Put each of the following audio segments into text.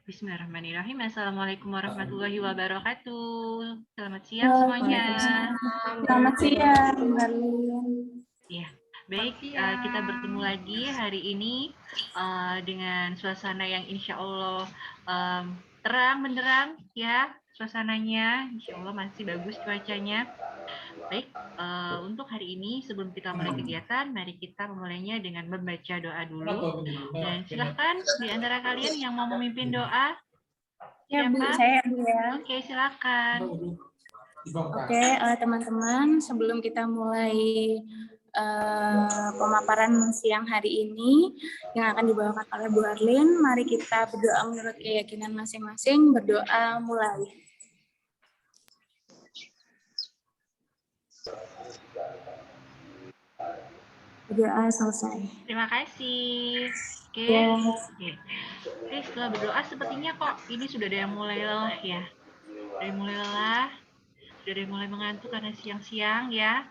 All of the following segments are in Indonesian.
Bismillahirrahmanirrahim. Assalamualaikum warahmatullahi wabarakatuh. Selamat siang semuanya. Waalaikumsalam. Selamat siang, Darlin. Ya, baik. Kita bertemu lagi hari ini dengan suasana yang insya Allah terang benderang ya suasananya. Insya Allah masih bagus cuacanya. Baik, untuk hari ini sebelum kita mulai kegiatan, mari kita memulainya dengan membaca doa dulu. Dan silahkan di antara kalian yang mau memimpin doa. Ya, Bu, Siapa? saya Bu ya. Oke, silakan. Oke, teman-teman, sebelum kita mulai pemaparan siang hari ini yang akan dibawakan oleh Bu Arlin, mari kita berdoa menurut keyakinan masing-masing. Berdoa mulai. Berdoa selesai. Terima kasih. Oke. Ya. Oke, setelah berdoa sepertinya kok ini sudah ada yang mulai lelah ya. Sudah mulai lelah, sudah ada yang mulai mengantuk karena siang-siang ya.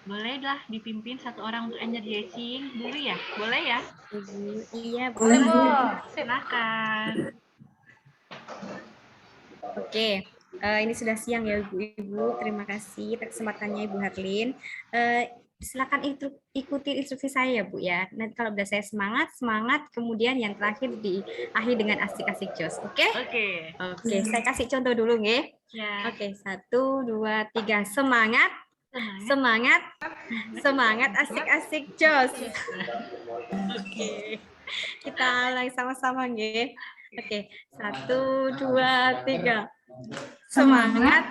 Bolehlah dipimpin satu orang untuk energizing dulu ya? Boleh ya? Iya, boleh Bu. Silakan. Oke, ini sudah siang ya Ibu-Ibu. Terima kasih atas kesempatannya Ibu Harlin. Silakan ikuti instruksi saya ya Bu ya. Nanti kalau udah saya semangat, kemudian yang terakhir diakhiri dengan asik-asik jos. Oke? Oke, saya kasih contoh dulu nggih. Ya. Oke, 1, 2, 3. Semangat, asik-asik jos. Oke. Kita ulang sama-sama nggih. Oke, 1, 2, 3. Semangat,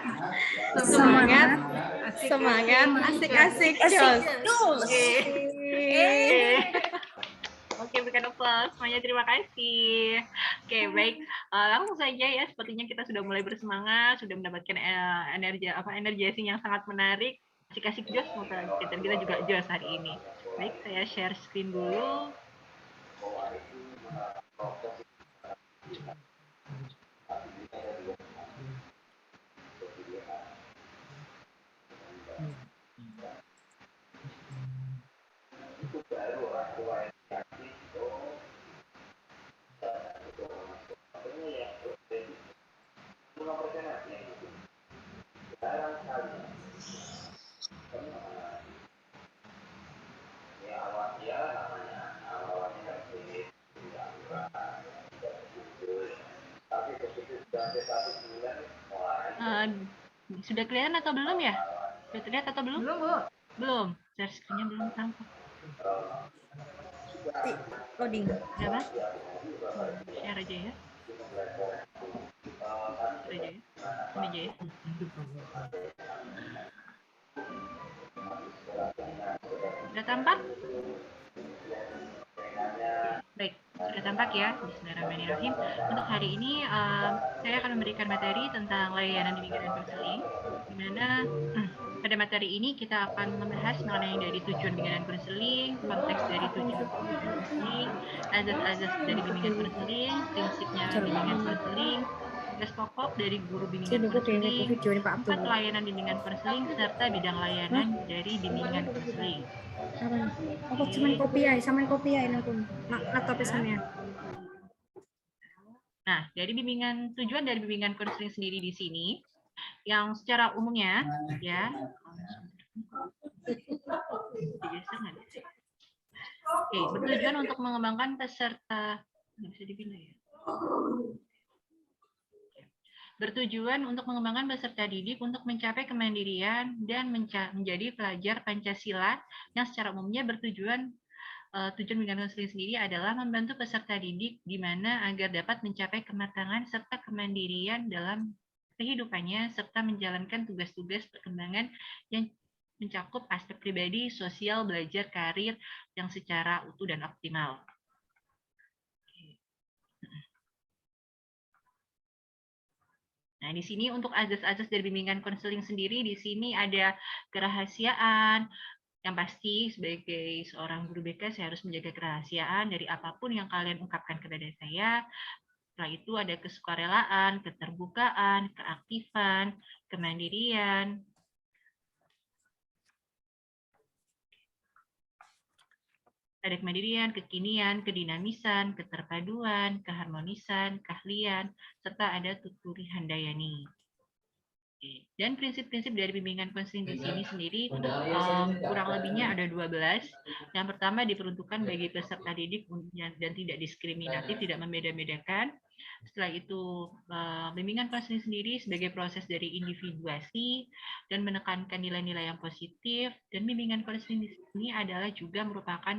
asik-asik jos. Oke, berikan applause semuanya, terima kasih. Oke, baik. Langsung saja ya, sepertinya kita sudah mulai bersemangat, sudah mendapatkan energi yang sangat menarik. Asik-asik jos, semoga kita juga jos hari ini. Baik, saya share screen dulu. Sudah kelihatan atau belum ya? Sudah terlihat atau belum? Belum, Bu. Belum. Share screen-nya belum tampak. Loading. Berapa? Share aja ya. Share aja ya. Ini aja ya. Sudah tampak? Baik, sudah tampak ya. Bismillahirrahmanirrahim. Untuk hari ini saya akan memberikan materi tentang layanan bimbingan dan konseling, di mana pada materi ini kita akan membahas mengenai dari tujuan bimbingan dan konseling, konteks dari tujuan bimbingan dan konseling, azas-azas dari bimbingan konseling, prinsipnya bimbingan konseling, tugas pokok dari guru bimbingan konseling, tempat pelayanan bimbingan konseling, serta bidang layanan dari bimbingan konseling. Aku cuman kopi ya nonton laptopnya sampean. Nah, dari tujuan dari bimbingan konseling sendiri di sini, yang secara umumnya ya. Oke, bertujuan untuk mengembangkan peserta. Bisa dipindah ya. Bertujuan untuk mengembangkan peserta didik untuk mencapai kemandirian dan menjadi pelajar Pancasila yang secara umumnya tujuan bimbingan konseling sendiri adalah membantu peserta didik di mana agar dapat mencapai kematangan serta kemandirian dalam kehidupannya serta menjalankan tugas-tugas perkembangan yang mencakup aspek pribadi, sosial, belajar, karir yang secara utuh dan optimal. Nah, di sini untuk azas-azas dari bimbingan konseling sendiri, di sini ada kerahasiaan. Yang pasti sebagai seorang guru BK, saya harus menjaga kerahasiaan dari apapun yang kalian ungkapkan kepada saya. Setelah itu ada kesukarelaan, keterbukaan, keaktifan, kemandirian. Ada kemandirian, kekinian, kedinamisan, keterpaduan, keharmonisan, keahlian, serta ada tuturi handayani. Dan prinsip-prinsip dari bimbingan konseling di sini sendiri kurang lebihnya ada 12. Yang pertama diperuntukkan bagi peserta didik dan tidak diskriminatif, tidak membeda-bedakan. Setelah itu bimbingan konseling sendiri sebagai proses dari individuasi dan menekankan nilai-nilai yang positif. Dan bimbingan konseling di sini adalah juga merupakan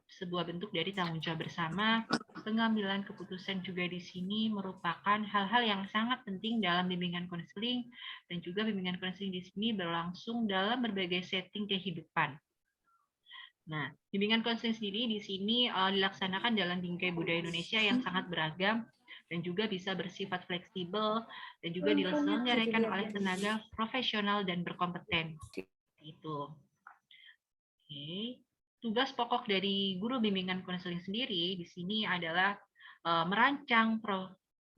sebuah bentuk dari tanggung jawab bersama. Pengambilan keputusan juga di sini merupakan hal-hal yang sangat penting dalam bimbingan konseling, dan juga bimbingan konseling di sini berlangsung dalam berbagai setting kehidupan. Nah, bimbingan konseling sendiri di sini dilaksanakan dalam bingkai budaya Indonesia yang sangat beragam dan juga bisa bersifat fleksibel dan juga diselenggarakan oleh tenaga profesional dan berkompeten. Itu. Oke. Tugas pokok dari guru bimbingan konseling sendiri di sini adalah merancang,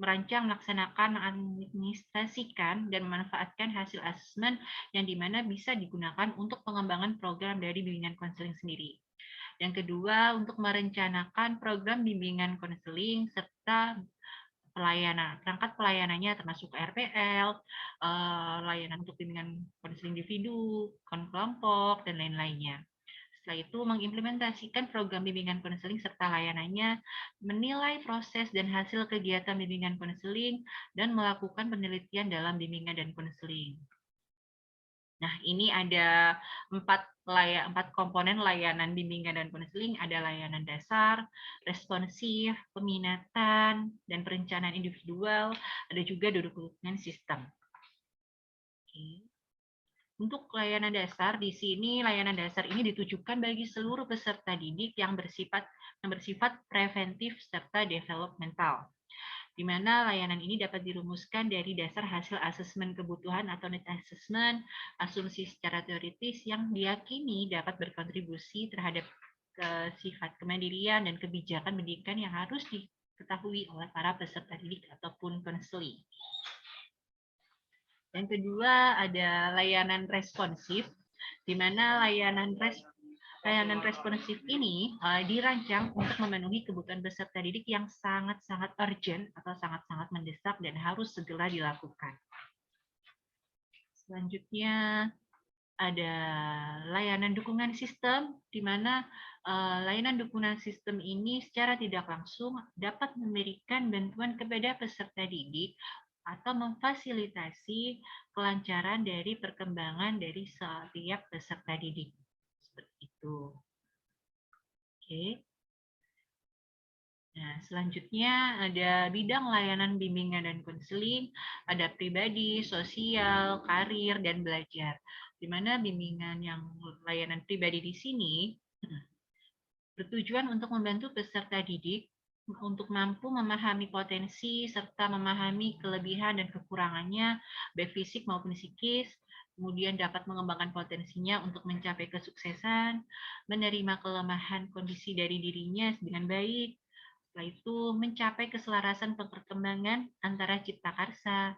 melaksanakan, mengadministrasikan, dan memanfaatkan hasil asesmen yang dimana bisa digunakan untuk pengembangan program dari bimbingan konseling sendiri. Yang kedua, untuk merencanakan program bimbingan konseling serta pelayanan, perangkat pelayanannya termasuk RPL, layanan untuk bimbingan konseling individu, kelompok, dan lain-lainnya. Setelah itu mengimplementasikan program bimbingan konseling serta layanannya, menilai proses dan hasil kegiatan bimbingan konseling, dan melakukan penelitian dalam bimbingan dan konseling. Nah, ini ada 4 komponen layanan bimbingan dan konseling. Ada layanan dasar, responsif, peminatan, dan perencanaan individual. Ada juga dukungan sistem. Oke. Untuk layanan dasar, di sini layanan dasar ini ditujukan bagi seluruh peserta didik yang bersifat preventif serta developmental, di mana layanan ini dapat dirumuskan dari dasar hasil asesmen kebutuhan atau need assessment, asumsi secara teoritis yang diyakini dapat berkontribusi terhadap sifat kemandirian dan kebijakan pendidikan yang harus diketahui oleh para peserta didik ataupun konseling. Yang kedua ada layanan responsif, di mana layanan responsif ini dirancang untuk memenuhi kebutuhan peserta didik yang sangat-sangat urgent atau sangat-sangat mendesak dan harus segera dilakukan. Selanjutnya ada layanan dukungan sistem, di mana layanan dukungan sistem ini secara tidak langsung dapat memberikan bantuan kepada peserta didik atau memfasilitasi kelancaran dari perkembangan dari setiap peserta didik. Seperti itu. Oke. Nah, selanjutnya ada bidang layanan bimbingan dan konseling, ada pribadi, sosial, karir, dan belajar. Di mana bimbingan yang layanan pribadi di sini bertujuan untuk membantu peserta didik untuk mampu memahami potensi serta memahami kelebihan dan kekurangannya, baik fisik maupun psikis, kemudian dapat mengembangkan potensinya untuk mencapai kesuksesan, menerima kelemahan kondisi dari dirinya dengan baik, setelah itu mencapai keselarasan perkembangan antara cipta karsa,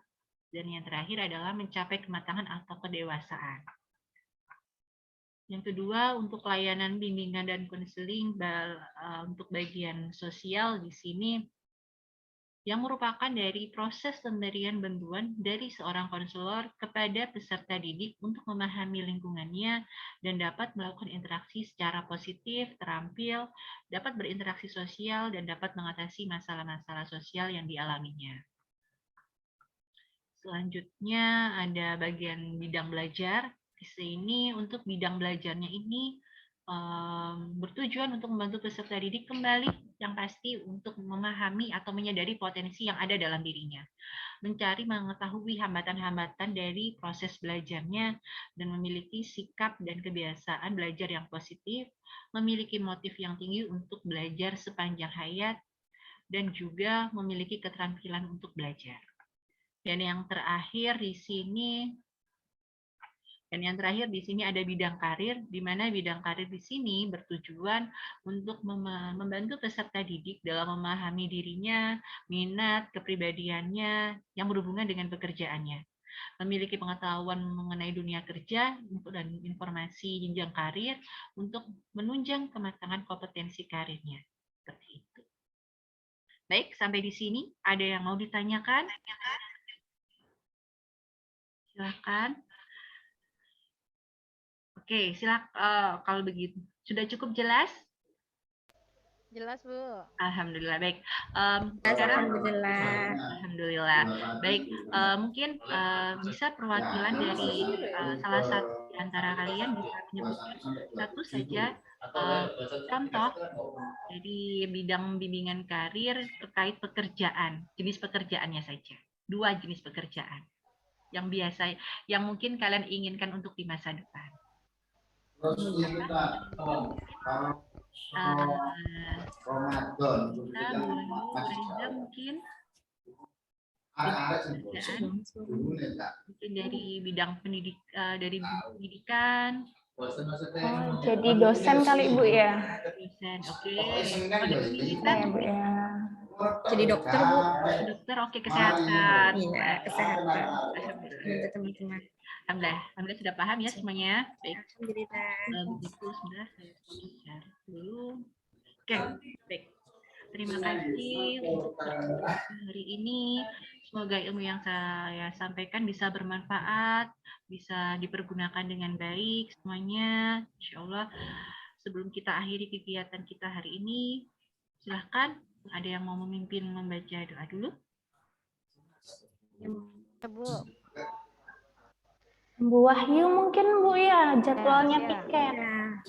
dan yang terakhir adalah mencapai kematangan atau kedewasaan. Yang kedua, untuk layanan bimbingan dan konseling untuk bagian sosial di sini, yang merupakan dari proses pemberian bantuan dari seorang konselor kepada peserta didik untuk memahami lingkungannya dan dapat melakukan interaksi secara positif, terampil, dapat berinteraksi sosial, dan dapat mengatasi masalah-masalah sosial yang dialaminya. Selanjutnya ada bagian bidang belajar. Di sini untuk bidang belajarnya ini bertujuan untuk membantu peserta didik kembali yang pasti untuk memahami atau menyadari potensi yang ada dalam dirinya, mencari mengetahui hambatan-hambatan dari proses belajarnya, dan memiliki sikap dan kebiasaan belajar yang positif, memiliki motif yang tinggi untuk belajar sepanjang hayat, dan juga memiliki keterampilan untuk belajar. Dan yang terakhir di sini ada bidang karir, di mana bidang karir di sini bertujuan untuk membantu peserta didik dalam memahami dirinya, minat, kepribadiannya yang berhubungan dengan pekerjaannya. memiliki pengetahuan mengenai dunia kerja dan informasi jenjang karir untuk menunjang kematangan kompetensi karirnya. Seperti itu. Baik, sampai di sini ada yang mau ditanyakan? Silakan. Oke, silakan. Kalau begitu sudah cukup jelas? Jelas, Bu. Alhamdulillah, baik. Sekarang Alhamdulillah. Baik, mungkin bisa perwakilan dari salah satu di antara kalian bisa menyebutkan satu saja contoh dari bidang bimbingan karir terkait pekerjaan, jenis pekerjaannya saja. 2 jenis pekerjaan yang biasa, yang mungkin kalian inginkan untuk di masa depan. Ramadan. Kita Reza mungkin dari bidang pendidikan. Jadi dosen kali Ibu ya? Dosen, oke. Ya, Bu ya. Jadi dokter, Bu. Dokter, oke, kesehatan. Iya, kesehatan. Alhamdulillah. Teman-teman. Alhamdulillah sudah paham ya semuanya. Baik. Alhamdulillah. Begitu, sebentar saya share dulu. Oke, baik. Terima kasih untuk hari ini. Semoga ilmu yang saya sampaikan bisa bermanfaat, bisa dipergunakan dengan baik semuanya. Insya Allah, sebelum kita akhiri kegiatan kita hari ini, silahkan ada yang mau memimpin membaca doa dulu. Ya, Bu. Bu Wahyu mungkin Bu ya, jadwalnya Ya. tiket.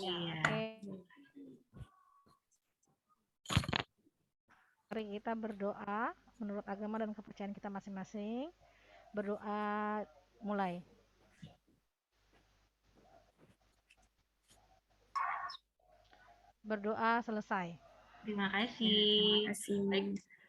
Iya. Mari kita berdoa menurut agama dan kepercayaan kita masing-masing. Berdoa mulai. Berdoa selesai. Terima kasih.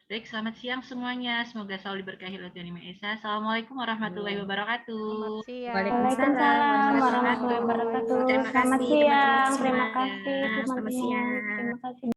Baik, selamat siang semuanya. Semoga selalu diberkahi oleh Tuhan Yang Maha Esa. Assalamualaikum warahmatullahi wabarakatuh. Selamat siang. Waalaikumsalam warahmatullahi wabarakatuh. Terima Selamat kasih, siang. teman-teman Terima semua. kasih Selamat teman-teman. siang. Terima kasih.